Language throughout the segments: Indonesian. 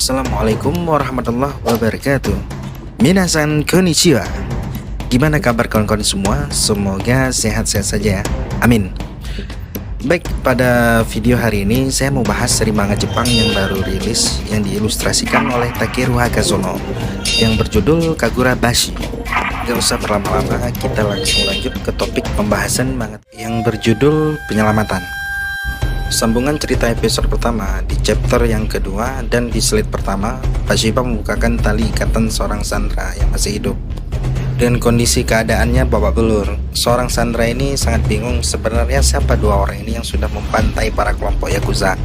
Assalamualaikum warahmatullahi wabarakatuh. Minasan konnichiwa. Gimana kabar kawan-kawan semua? Semoga sehat-sehat saja ya. Amin. Baik, pada video hari ini saya mau bahas seri manga Jepang yang baru rilis yang diilustrasikan oleh Takeru Hakazono yang berjudul Kagurabashi. Gak usah berlama-lama, kita langsung lanjut ke topik pembahasan manga yang berjudul Penyelamatan. Sambungan cerita episode pertama di chapter yang kedua dan di slide pertama, Pak Shiba membukakan tali ikatan seorang sandera yang masih hidup. Dengan kondisi keadaannya babak belur, seorang sandera ini sangat bingung sebenarnya siapa dua orang ini yang sudah membantai para kelompok Yakuza.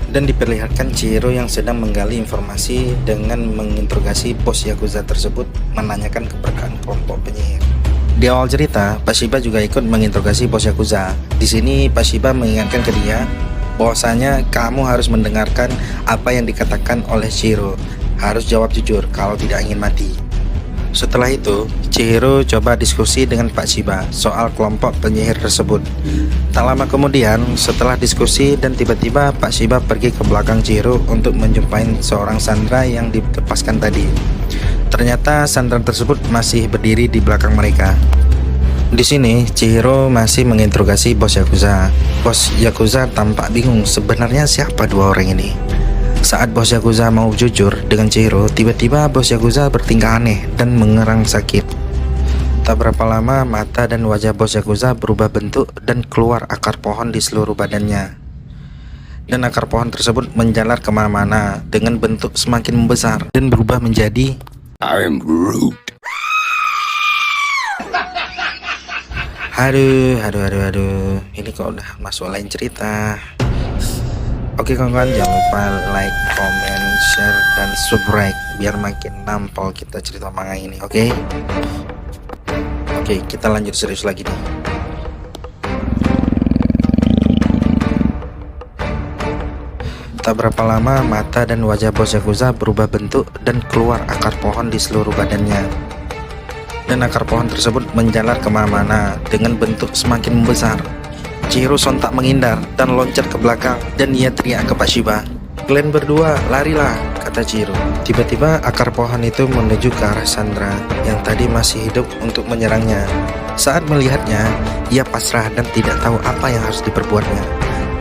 Dan diperlihatkan Chihiro yang sedang menggali informasi dengan menginterogasi bos Yakuza tersebut menanyakan keberadaan kelompok penyihir. Di awal cerita, Pak Shiba juga ikut menginterogasi bos Yakuza. Di sini Pak Shiba mengingatkan ke dia bahwasanya kamu harus mendengarkan apa yang dikatakan oleh Chihiro. Harus jawab jujur kalau tidak ingin mati. Setelah itu, Chihiro coba diskusi dengan Pak Shiba soal kelompok penyihir tersebut. Tak lama kemudian, setelah diskusi dan tiba-tiba Pak Shiba pergi ke belakang Chihiro untuk menjumpai seorang sandera yang dilepaskan tadi. Ternyata sandera tersebut masih berdiri di belakang mereka. Di sini Chihiro masih menginterogasi bos Yakuza. Bos Yakuza tampak bingung sebenarnya siapa dua orang ini. Saat bos Yakuza mau jujur dengan Chihiro, tiba-tiba bos Yakuza bertingkah aneh dan mengerang sakit. Tak berapa lama mata dan wajah bos Yakuza berubah bentuk dan keluar akar pohon di seluruh badannya. Dan akar pohon tersebut menjalar kemana-mana dengan bentuk semakin membesar dan berubah menjadi I am Groot. Aduh. Ini kok udah masuk lain cerita. Oke kawan-kawan, jangan lupa like, comment, share, dan subscribe biar makin nampol kita cerita manga ini. Oke, kita lanjut serius lagi nih. Tak berapa lama mata dan wajah bos Yakuza berubah bentuk dan keluar akar pohon di seluruh badannya. Dan akar pohon tersebut menjalar kemana-mana dengan bentuk semakin membesar. Chihiro sontak menghindar dan loncat ke belakang dan ia teriak ke Pak Shiba, "Kalian berdua larilah," kata Chihiro. Tiba-tiba akar pohon itu menuju ke arah sandera yang tadi masih hidup untuk menyerangnya. Saat melihatnya, ia pasrah dan tidak tahu apa yang harus diperbuatnya.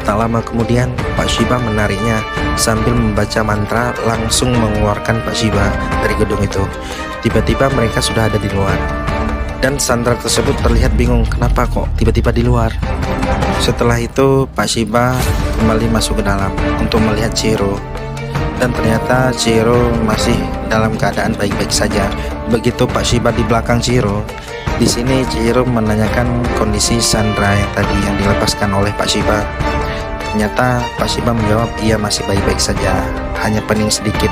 Tak lama kemudian, Pak Shiba menariknya sambil membaca mantra langsung mengeluarkan Pak Shiba dari gedung itu. Tiba-tiba mereka sudah ada di luar. Dan sandera tersebut terlihat bingung kenapa kok tiba-tiba di luar. Setelah itu Pak Shiba kembali masuk ke dalam untuk melihat Chihiro. Dan ternyata Chihiro masih dalam keadaan baik-baik saja. Begitu Pak Shiba di belakang Chihiro, di sini Chihiro menanyakan kondisi sandera yang tadi yang dilepaskan oleh Pak Shiba. Ternyata Pak Shiba menjawab ia masih baik-baik saja, hanya pening sedikit.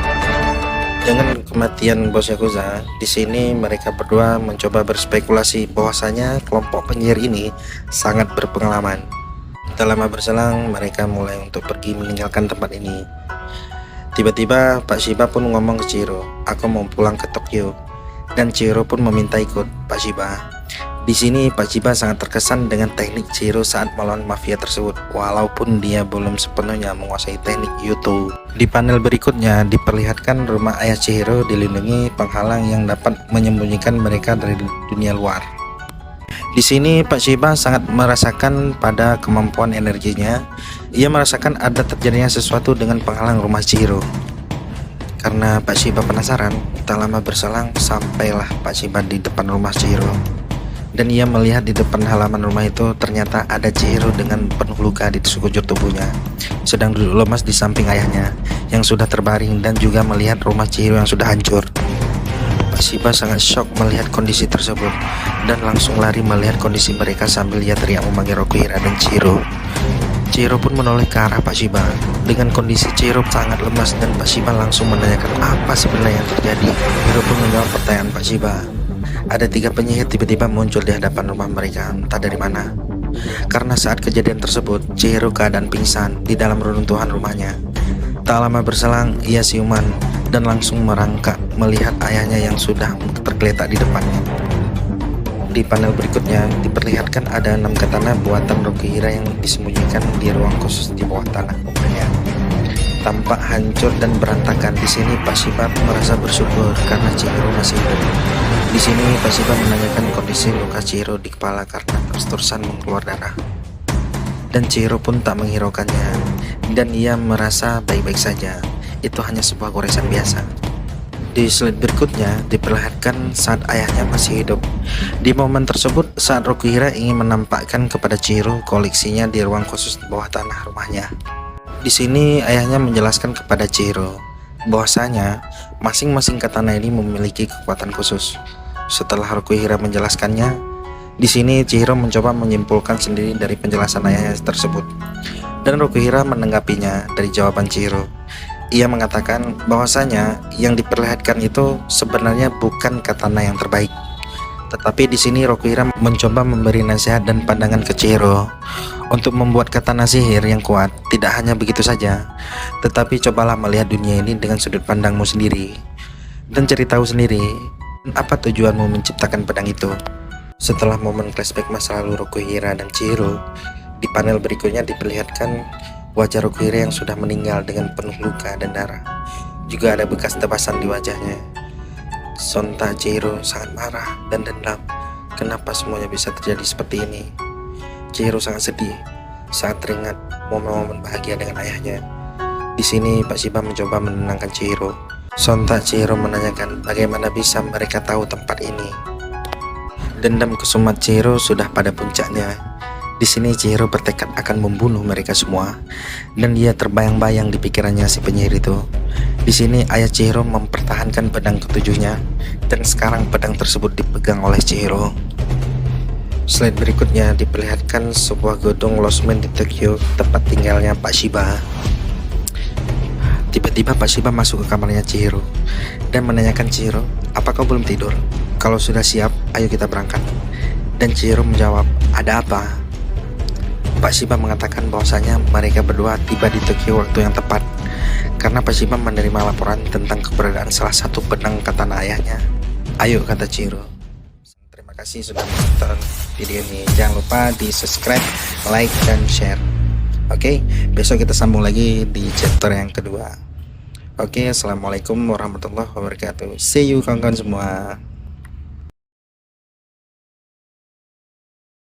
Dengan kematian bos Yakuza, di sini mereka berdua mencoba berspekulasi bahwasanya kelompok penyihir ini sangat berpengalaman. Tak lama berselang, mereka mulai untuk pergi meninggalkan tempat ini. Tiba-tiba Pak Shiba pun ngomong ke Chihiro, "Aku mau pulang ke Tokyo." Dan Chihiro pun meminta ikut Pak Shiba. Di sini Pak Shiba sangat terkesan dengan teknik Chihiro saat melawan mafia tersebut, walaupun dia belum sepenuhnya menguasai teknik Yuto. Di panel berikutnya diperlihatkan rumah ayah Chihiro dilindungi penghalang yang dapat menyembunyikan mereka dari dunia luar. Di sini Pak Shiba sangat merasakan pada kemampuan energinya. Ia merasakan ada terjadinya sesuatu dengan penghalang rumah Chihiro. Karena Pak Shiba penasaran, tak lama berselang sampailah Pak Shiba di depan rumah Chihiro. Dan ia melihat di depan halaman rumah itu ternyata ada Chihiro dengan penuh luka di sekujur tubuhnya, sedang duduk lemas di samping ayahnya yang sudah terbaring, dan juga melihat rumah Chihiro yang sudah hancur. Pak Shiba sangat shock melihat kondisi tersebut dan langsung lari melihat kondisi mereka sambil ia teriak memanggil Okuhira dan Chihiro. Chihiro pun menoleh ke arah Pak Shiba. Dengan kondisi Chihiro sangat lemas dan Pak Shiba langsung menanyakan apa sebenarnya yang terjadi. Chihiro pun menjawab pertanyaan Pak Shiba. Ada 3 penyihir tiba-tiba muncul di hadapan rumah mereka, entah dari mana. Karena saat kejadian tersebut, Chihiro keadaan pingsan di dalam reruntuhan rumahnya. Tak lama berselang, ia siuman dan langsung merangkak melihat ayahnya yang sudah tergeletak di depannya. Di panel berikutnya diperlihatkan ada 6 katana buatan Okuhira yang disembunyikan di ruang khusus di bawah tanah rumahnya. tampak hancur dan berantakan. Di sini Pak Shiba merasa bersyukur karena Chihiro masih hidup. Di sini Pak Shiba menanyakan kondisi luka Chihiro di kepala karena terus-terusan mengeluar darah. Dan Chihiro pun tak menghiraukannya, dan ia merasa baik-baik saja. Itu hanya sebuah goresan biasa. Di slide berikutnya diperlihatkan saat ayahnya masih hidup. Di momen tersebut saat Rokuhira ingin menampakkan kepada Chihiro koleksinya di ruang khusus di bawah tanah rumahnya. Di sini ayahnya menjelaskan kepada Chihiro bahwasanya masing-masing katana ini memiliki kekuatan khusus. Setelah Rokuhira menjelaskannya, di sini Chihiro mencoba menyimpulkan sendiri dari penjelasan ayahnya tersebut. Dan Rokuhira menanggapinya dari jawaban Chihiro. Ia mengatakan bahwasanya yang diperlihatkan itu sebenarnya bukan katana yang terbaik. Tetapi di sini Rokuhira mencoba memberi nasihat dan pandangan ke Chihiro untuk membuat katana sihir yang kuat. Tidak hanya begitu saja, tetapi cobalah melihat dunia ini dengan sudut pandangmu sendiri dan cari tahu sendiri apa tujuanmu menciptakan pedang itu. Setelah momen flashback masa lalu Rokuhira dan Chihiro, di panel berikutnya diperlihatkan wajah Rokuhira yang sudah meninggal dengan penuh luka dan darah. Juga ada bekas tebasan di wajahnya. Sontak Chihiro sangat marah dan dendam. Kenapa semuanya bisa terjadi seperti ini? Chihiro sangat sedih saat teringat momen-momen bahagia dengan ayahnya. Di sini Pak Shiba mencoba menenangkan Chihiro. Sontak Chihiro menanyakan bagaimana bisa mereka tahu tempat ini. Dendam kesumat Chihiro sudah pada puncaknya. Di sini Chihiro bertekad akan membunuh mereka semua, dan dia terbayang-bayang di pikirannya si penyihir itu. Di sini ayah Chihiro mempertahankan pedang ketujuhnya, dan sekarang pedang tersebut dipegang oleh Chihiro. Slide berikutnya diperlihatkan sebuah gedung losmen di Tokyo, tempat tinggalnya Pak Shiba. Tiba-tiba Pak Shiba masuk ke kamarnya Chihiro dan menanyakan Chihiro, "Apa kau belum tidur? Kalau sudah siap, ayo kita berangkat." Dan Chihiro menjawab, "Ada apa?" Pak Shiba mengatakan bahwasanya mereka berdua tiba di Tokyo waktu yang tepat karena Pak Shiba menerima laporan tentang keberadaan salah satu pedang katana ayahnya. "Ayo," kata Chihiro. Terima kasih sudah menonton video ini. Jangan lupa di subscribe, like, dan share. Oke, besok kita sambung lagi di chapter yang kedua. Oke, assalamualaikum warahmatullahi wabarakatuh. See you kawan-kawan semua.